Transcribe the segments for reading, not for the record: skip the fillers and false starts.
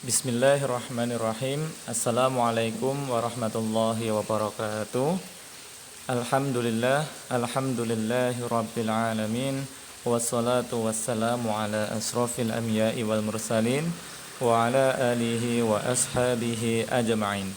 Bismillahirrahmanirrahim. Assalamualaikum warahmatullahi wabarakatuh. Alhamdulillahi rabbil alamin. Wassalatu wassalamu ala asrafil anbiya'i wal mursalin wa ala alihi wa ashabihi ajma'in.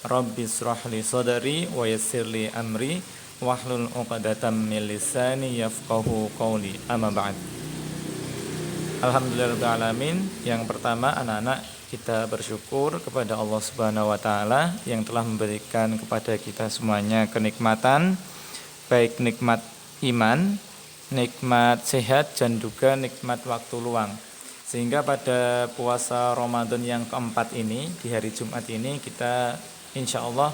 Rabbi israh li sadri wa yassir li amri wahlul 'uqdatam min lisani yafqahu qawli. Amma ba'd. Alhamdulillahirrahmanirrahim. Yang pertama, anak-anak, kita bersyukur kepada Allah Subhanahu wa taala yang telah memberikan kepada kita semuanya kenikmatan, baik nikmat iman, nikmat sehat, dan juga nikmat waktu luang. Sehingga pada puasa Ramadan yang keempat ini, di hari Jumat ini, kita insya Allah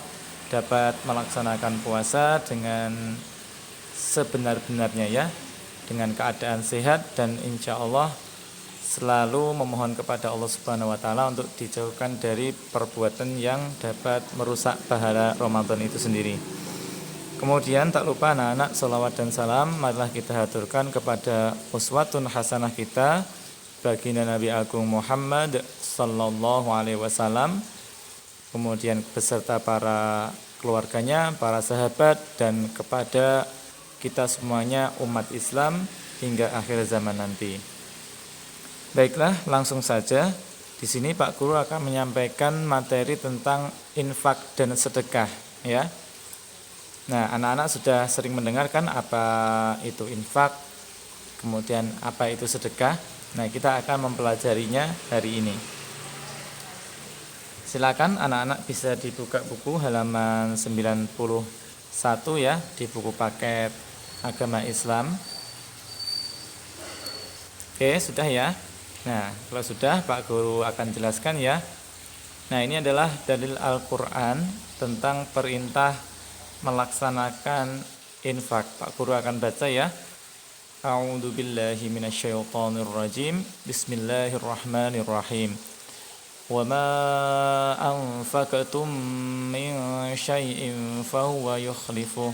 dapat melaksanakan puasa dengan sebenar-benarnya ya, dengan keadaan sehat, dan insya Allah selalu memohon kepada Allah Subhanahu wa taala untuk dijauhkan dari perbuatan yang dapat merusak pahala Ramadan itu sendiri. Kemudian tak lupa anak-anak, salawat dan salam marilah kita haturkan kepada uswatun hasanah kita, baginda Nabi Agung Muhammad sallallahu alaihi wasallam, kemudian beserta para keluarganya, para sahabat, dan kepada kita semuanya umat Islam hingga akhir zaman nanti. Baiklah, langsung saja. Di sini Pak Guru akan menyampaikan materi tentang infak dan sedekah, ya. Nah, anak-anak sudah sering mendengarkan apa itu infak, kemudian apa itu sedekah. Nah, kita akan mempelajarinya hari ini. Silakan anak-anak bisa dibuka buku halaman 91 ya, di buku paket Agama Islam. Oke, sudah ya. Nah, kalau sudah Pak Guru akan jelaskan ya. Nah, ini adalah dalil Al-Quran tentang perintah melaksanakan infak. Pak Guru akan baca ya. A'udzu billahi minasyaitonir rajim. Bismillahirrahmanirrahim. Wa ma anfaqtum min syai'in fahuwa yukhlifuh.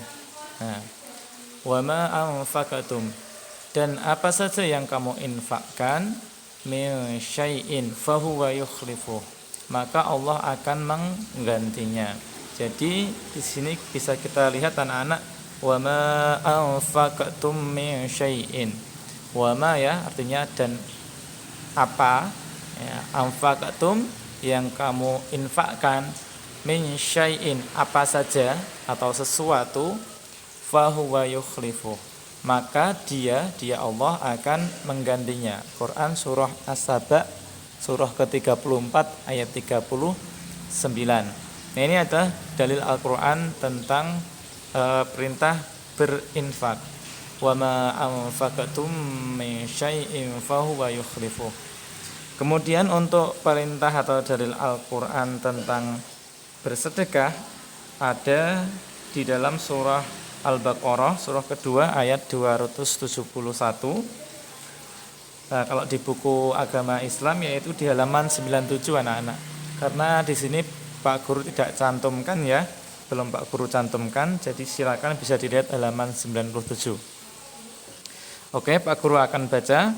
Nah, wa ma anfaqtum, dan apa saja yang kamu infakkan, min syai'in fahuwa yukhlifuh, maka Allah akan menggantinya. Jadi di sini bisa kita lihat anak-anak, wa ma anfaqtum min syai'in. Wa ma ya artinya dan apa ya, anfaqtum yang kamu infakkan, min syai'in apa saja atau sesuatu, fahuwa yukhlifuh, maka dia Allah akan menggantinya. Quran surah As-Saba surah ke-34 ayat 39. Nah, ini adalah dalil Al-Quran tentang perintah berinfak. Wa ma anfaqtum min syai'in fahuwa yukhlifuh. Kemudian untuk perintah atau dalil Al-Quran tentang bersedekah ada di dalam surah Al-Baqarah surah kedua ayat 271. Nah, kalau di buku Agama Islam yaitu di halaman 97 anak-anak. Karena di sini Pak Guru tidak cantumkan ya, belum Pak Guru cantumkan, jadi silakan bisa dilihat halaman 97. Oke, Pak Guru akan baca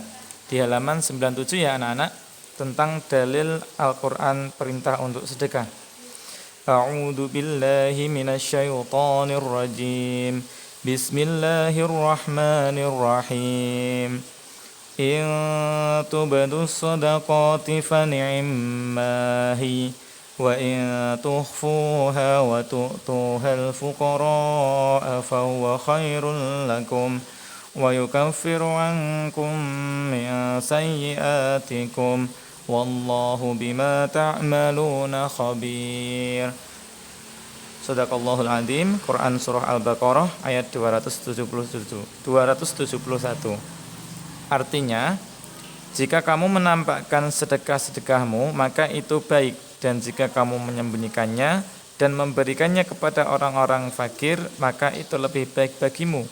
di halaman 97 ya anak-anak tentang dalil Al-Qur'an perintah untuk sedekah. A'udzu billahi minasyaitonir rajim. Bismillahirrahmanirrahim. In tubdus shadaqati fa ni'mahi wa in tukhfuha wa tu'tuhal fuqara fa huwa khairul lakum wa yukaffiru 'ankum min sayyi'atikum wallahu bima ta'maluna khabir. Shadaqallahul azim. Quran surah Al-Baqarah ayat 271. Artinya, jika kamu menampakkan sedekah-sedekahmu, maka itu baik, dan jika kamu menyembunyikannya dan memberikannya kepada orang-orang fakir, maka itu lebih baik bagimu,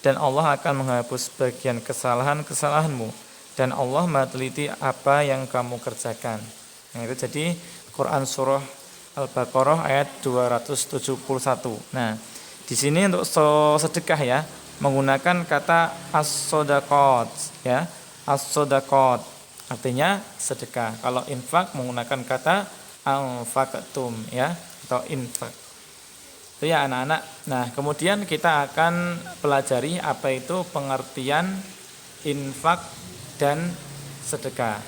dan Allah akan menghapus bagian kesalahan-kesalahanmu, dan Allah Maha teliti apa yang kamu kerjakan. Nah, itu jadi Quran surah Al-Baqarah ayat 271. Nah, di sini untuk sedekah ya, menggunakan kata as-shadaqat ya, as-shadaqat. artinya sedekah. Kalau infak menggunakan kata anfaqtum ya, atau infak. Itu ya anak-anak. Nah, kemudian kita akan pelajari apa itu pengertian infak dan sedekah.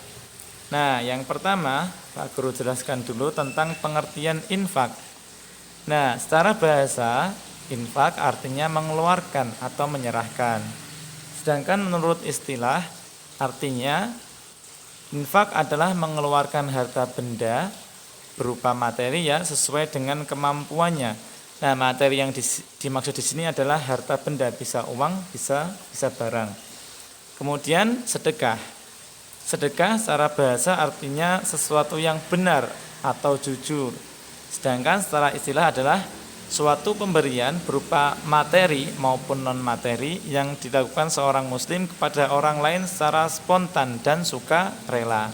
Nah, yang pertama Pak Guru jelaskan dulu tentang pengertian infak. Nah, secara bahasa infak artinya mengeluarkan atau menyerahkan. Sedangkan menurut istilah artinya infak adalah mengeluarkan harta benda berupa materi ya sesuai dengan kemampuannya. Nah, materi yang dimaksud di sini adalah harta benda, bisa uang, bisa barang. Kemudian sedekah. Sedekah secara bahasa artinya sesuatu yang benar atau jujur. Sedangkan secara istilah adalah suatu pemberian berupa materi maupun non materi yang dilakukan seorang muslim kepada orang lain secara spontan dan sukarela.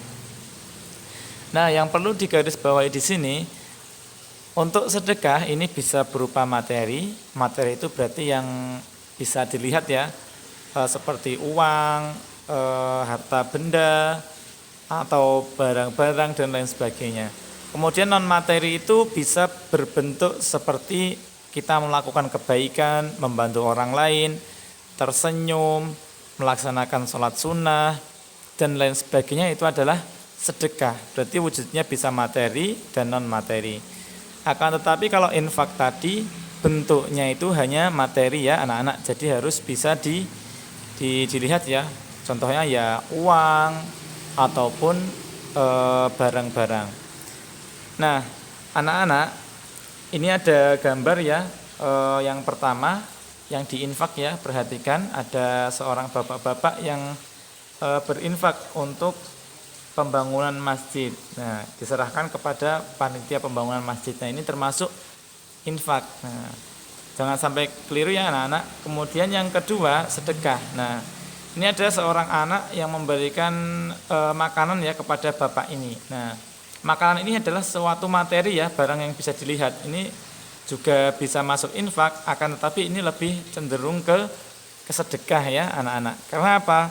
Nah, yang perlu digarisbawahi di sini, untuk sedekah ini bisa berupa materi. Materi itu berarti yang bisa dilihat ya, seperti uang, harta benda atau barang-barang dan lain sebagainya. Kemudian non materi itu bisa berbentuk seperti kita melakukan kebaikan, membantu orang lain, tersenyum, melaksanakan sholat sunnah dan lain sebagainya, itu adalah sedekah. Berarti wujudnya bisa materi dan non materi. Akan tetapi kalau infak tadi bentuknya itu hanya materi ya anak-anak, jadi harus bisa dilihat ya. Contohnya ya uang ataupun barang-barang. Nah, anak-anak, ini ada gambar ya. Yang pertama yang diinfak ya, perhatikan ada seorang bapak-bapak yang berinfak untuk pembangunan masjid. Nah, diserahkan kepada panitia pembangunan masjid. Nah, ini termasuk infak. Nah, jangan sampai keliru ya anak-anak. Kemudian yang kedua sedekah. Nah, ini ada seorang anak yang memberikan makanan ya kepada bapak ini. Nah, makanan ini adalah suatu materi ya, barang yang bisa dilihat. Ini juga bisa masuk infak, akan tetapi ini lebih cenderung ke sedekah ya anak-anak. Karena apa?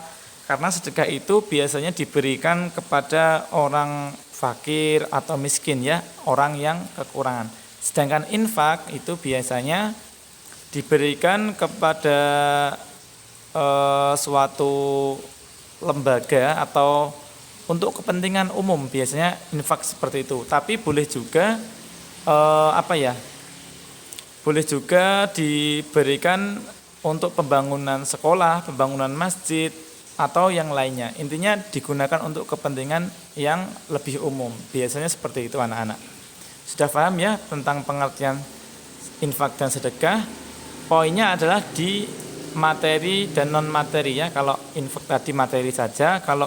Karena sedekah itu biasanya diberikan kepada orang fakir atau miskin ya, orang yang kekurangan. Sedangkan infak itu biasanya diberikan kepada suatu lembaga atau untuk kepentingan umum, biasanya infak seperti itu. Tapi boleh juga boleh juga diberikan untuk pembangunan sekolah, pembangunan masjid atau yang lainnya. Intinya digunakan untuk kepentingan yang lebih umum. Biasanya seperti itu anak-anak. Sudah paham ya tentang pengertian infak dan sedekah? Poinnya adalah di materi dan non materi ya. Kalau infak tadi materi saja, kalau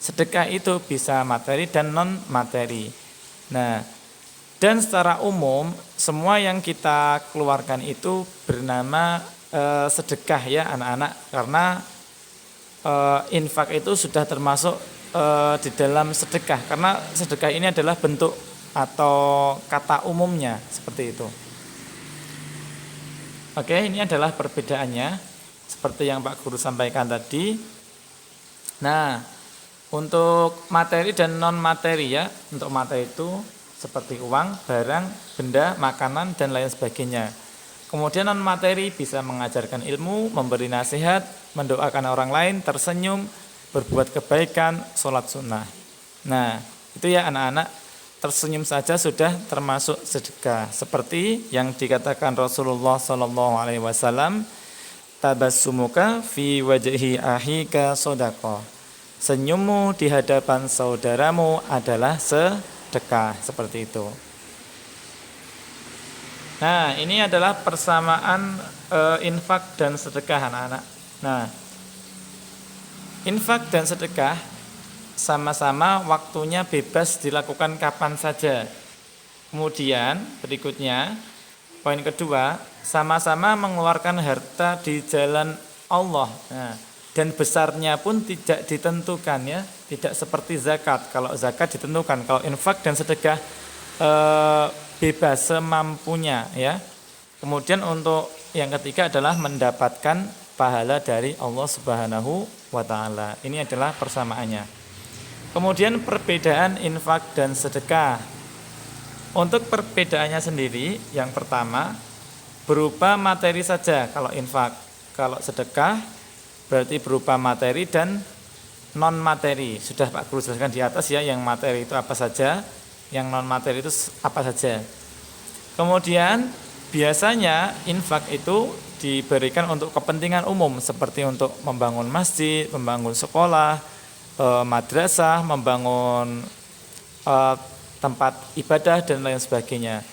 sedekah itu bisa materi dan non materi. Nah, dan secara umum semua yang kita keluarkan itu bernama sedekah ya anak-anak, karena infak itu sudah termasuk di dalam sedekah, karena sedekah ini adalah bentuk atau kata umumnya seperti itu. Oke, ini adalah perbedaannya seperti yang Pak Guru sampaikan tadi. Nah, untuk materi dan non materi ya, untuk materi itu seperti uang, barang, benda, makanan dan lain sebagainya. Kemudian non materi bisa mengajarkan ilmu, memberi nasihat, mendoakan orang lain, tersenyum, berbuat kebaikan, sholat sunnah. Nah, itu ya anak-anak, tersenyum saja sudah termasuk sedekah. Seperti yang dikatakan Rasulullah SAW, tabassumuka fi wajhi ahika shadaqah. Senyummu di hadapan saudaramu adalah sedekah, seperti itu. Nah, ini adalah persamaan infak dan sedekah anak-anak. Nah, infak dan sedekah sama-sama waktunya bebas dilakukan kapan saja. Kemudian berikutnya, poin kedua, sama-sama mengeluarkan harta di jalan Allah. Nah, dan besarnya pun tidak ditentukan ya, tidak seperti zakat. Kalau zakat ditentukan, kalau infak dan sedekah bebas semampunya ya. Kemudian untuk yang ketiga adalah mendapatkan pahala dari Allah Subhanahu wa taala. Ini adalah persamaannya. Kemudian perbedaan infak dan sedekah. Untuk perbedaannya sendiri, yang pertama berupa materi saja kalau infak. Kalau sedekah berarti berupa materi dan non materi. Sudah Pak Guru jelaskan di atas ya, yang materi itu apa saja, yang non materi itu apa saja. Kemudian biasanya infak itu diberikan untuk kepentingan umum seperti untuk membangun masjid, membangun sekolah, madrasah, membangun tempat ibadah dan lain sebagainya.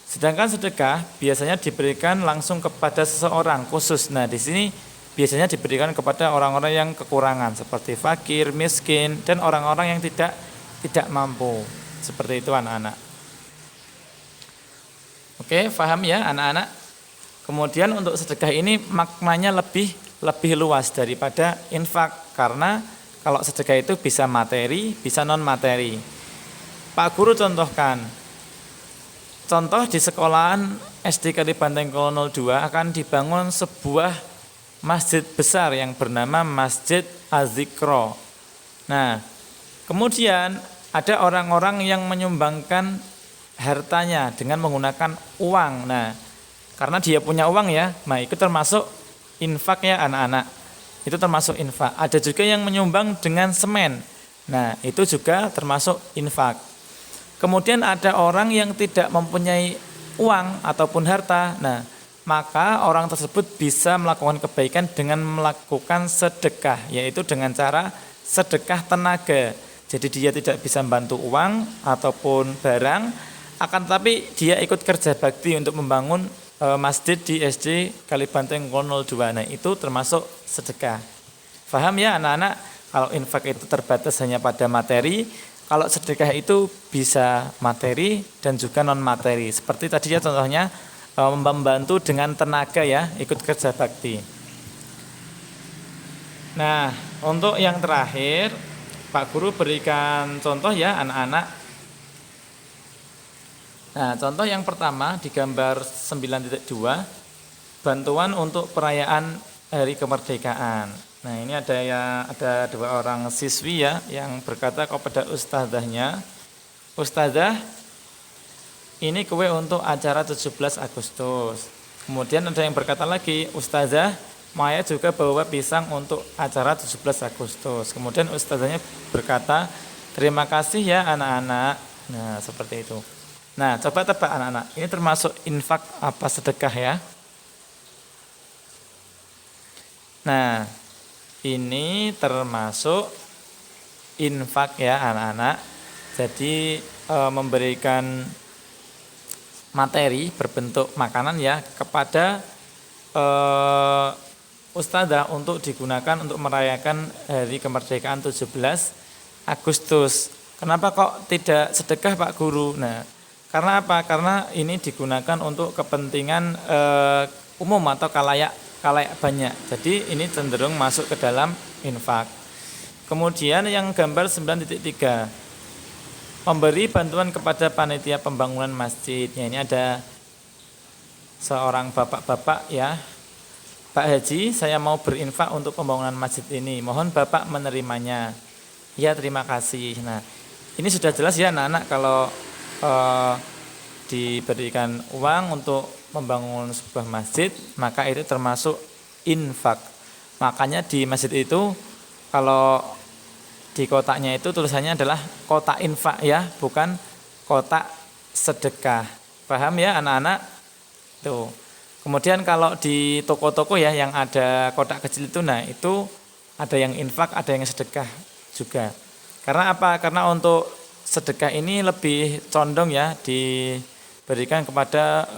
Sedangkan sedekah biasanya diberikan langsung kepada seseorang khusus. Nah, di sini biasanya diberikan kepada orang-orang yang kekurangan seperti fakir, miskin, dan orang-orang yang tidak mampu. Seperti itu anak-anak. Oke, paham ya anak-anak? Kemudian untuk sedekah ini maknanya lebih luas daripada infak, karena kalau sedekah itu bisa materi, bisa non materi. Pak Guru contohkan. Contoh di sekolahan SD Kalibanteng 02 akan dibangun sebuah masjid besar yang bernama Masjid Az-Zikro. Nah, kemudian ada orang-orang yang menyumbangkan hartanya dengan menggunakan uang. Nah, karena dia punya uang ya, nah itu termasuk infak ya anak-anak. Itu termasuk infak. Ada juga yang menyumbang dengan semen. Nah, itu juga termasuk infak. Kemudian ada orang yang tidak mempunyai uang ataupun harta. Nah, maka orang tersebut bisa melakukan kebaikan dengan melakukan sedekah, yaitu dengan cara sedekah tenaga. Jadi dia tidak bisa membantu uang ataupun barang, akan tetapi dia ikut kerja bakti untuk membangun masjid di SD Kalibanteng 02. Nah, itu termasuk sedekah. Paham ya anak-anak? Kalau infak itu terbatas hanya pada materi, kalau sedekah itu bisa materi dan juga non materi. Seperti tadi ya contohnya membantu dengan tenaga ya, ikut kerja bakti. Nah, untuk yang terakhir Pak Guru berikan contoh ya anak-anak. Nah, contoh yang pertama di gambar 9.2, bantuan untuk perayaan Hari Kemerdekaan. Nah, ini ada dua orang siswi ya yang berkata kepada ustazahnya, "Ustazah, ini kue untuk acara 17 Agustus." Kemudian ada yang berkata lagi, "Ustazah, Maya juga bawa pisang untuk acara 17 Agustus." Kemudian ustazahnya berkata, "Terima kasih ya anak-anak." Nah, seperti itu. Nah, coba tebak anak-anak, ini termasuk infak apa sedekah ya? Nah, ini termasuk infak ya anak-anak. Jadi memberikan materi berbentuk makanan ya kepada ustazah untuk digunakan untuk merayakan Hari Kemerdekaan 17 Agustus. Kenapa kok tidak sedekah Pak Guru? Nah, karena apa? Karena ini digunakan untuk kepentingan umum atau kalayak banyak. Jadi ini cenderung masuk ke dalam infak. Kemudian yang gambar 9.3, memberi bantuan kepada panitia pembangunan masjid. Ya, ini ada seorang bapak-bapak ya. "Pak Haji, saya mau berinfak untuk pembangunan masjid ini. Mohon Bapak menerimanya." Ya, terima kasih. Nah, ini sudah jelas ya anak-anak, kalau diberikan uang untuk membangun sebuah masjid, maka itu termasuk infak. Makanya di masjid itu kalau di kotaknya itu tulisannya adalah kotak infak ya, bukan kotak sedekah. Paham ya anak-anak? Tuh. Kemudian kalau di toko-toko ya yang ada kotak kecil itu, nah itu ada yang infak, ada yang sedekah juga. Karena apa? Karena untuk sedekah ini lebih condong ya diberikan kepada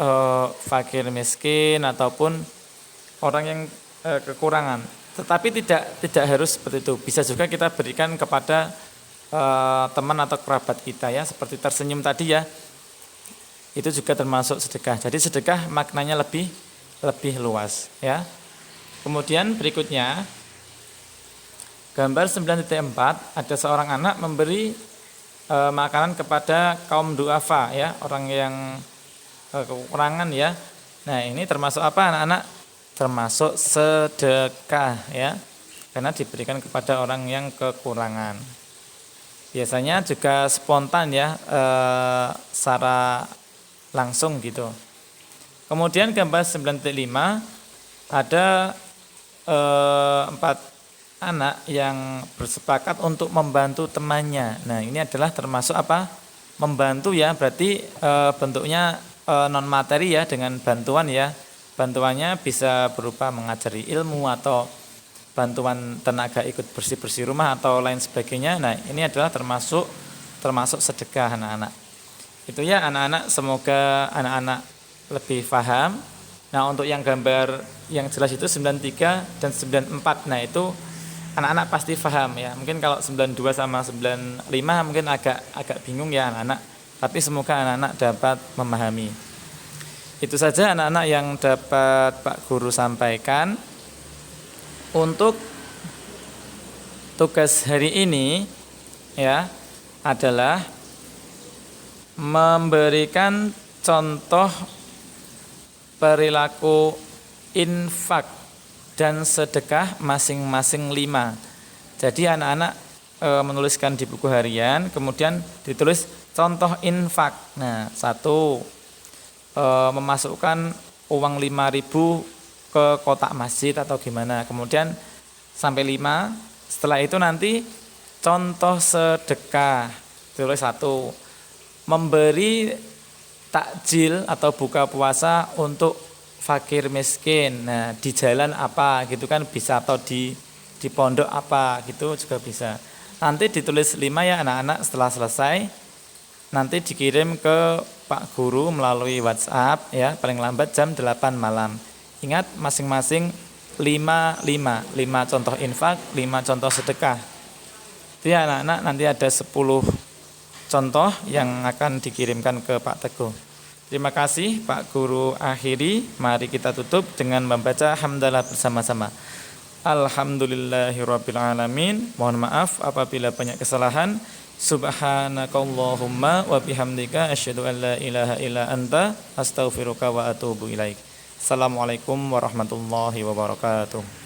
fakir miskin ataupun orang yang kekurangan. Tetapi tidak harus seperti itu. Bisa juga kita berikan kepada teman atau kerabat kita ya, seperti tersenyum tadi ya. Itu juga termasuk sedekah. Jadi sedekah maknanya lebih luas ya. Kemudian berikutnya gambar 9.4, ada seorang anak memberi makanan kepada kaum duafa ya, orang yang kekurangan ya. Nah, ini termasuk apa anak-anak? Termasuk sedekah ya, karena diberikan kepada orang yang kekurangan. Biasanya juga spontan ya, secara langsung gitu. Kemudian gambar 9.5 ada 4 anak yang bersepakat untuk membantu temannya. Nah, ini adalah termasuk apa? Membantu ya, berarti bentuknya non materi ya, dengan bantuan ya. Bantuannya bisa berupa mengajari ilmu atau bantuan tenaga ikut bersih-bersih rumah atau lain sebagainya. Nah, ini adalah termasuk sedekah anak-anak. Itu ya anak-anak, semoga anak-anak lebih paham. Nah, untuk yang gambar yang jelas itu 93 dan 94. Nah, itu anak-anak pasti paham ya. Mungkin kalau 92 sama 95 mungkin agak bingung ya anak-anak. Tapi semoga anak-anak dapat memahami. Itu saja anak-anak yang dapat Pak Guru sampaikan. Untuk tugas hari ini ya adalah memberikan contoh perilaku infak dan sedekah masing-masing 5. Jadi anak-anak menuliskan di buku harian, kemudian ditulis contoh infak. Nah, 1, memasukkan uang 5.000 ke kotak masjid atau gimana. Kemudian sampai 5. Setelah itu nanti contoh sedekah. Tulis 1. Memberi takjil atau buka puasa untuk fakir miskin. Nah, di jalan apa gitu kan bisa, atau di pondok apa gitu juga bisa. Nanti ditulis 5 ya anak-anak. Setelah selesai nanti dikirim ke Pak Guru melalui WhatsApp ya, paling lambat jam 8 malam. Ingat masing-masing 5 contoh infak, 5 contoh sedekah. Itu ya anak-anak, nanti ada 10 contoh yang akan dikirimkan ke Pak Teguh. Terima kasih Pak Guru akhiri. Mari kita tutup dengan membaca hamdalah bersama-sama. Alhamdulillahirabbil alamin. Mohon maaf apabila banyak kesalahan. Subhanakallahumma wa bihamdika asyhadu an la ilaha illa anta astaghfiruka wa atubu ilaik. Assalamualaikum warahmatullahi wabarakatuh.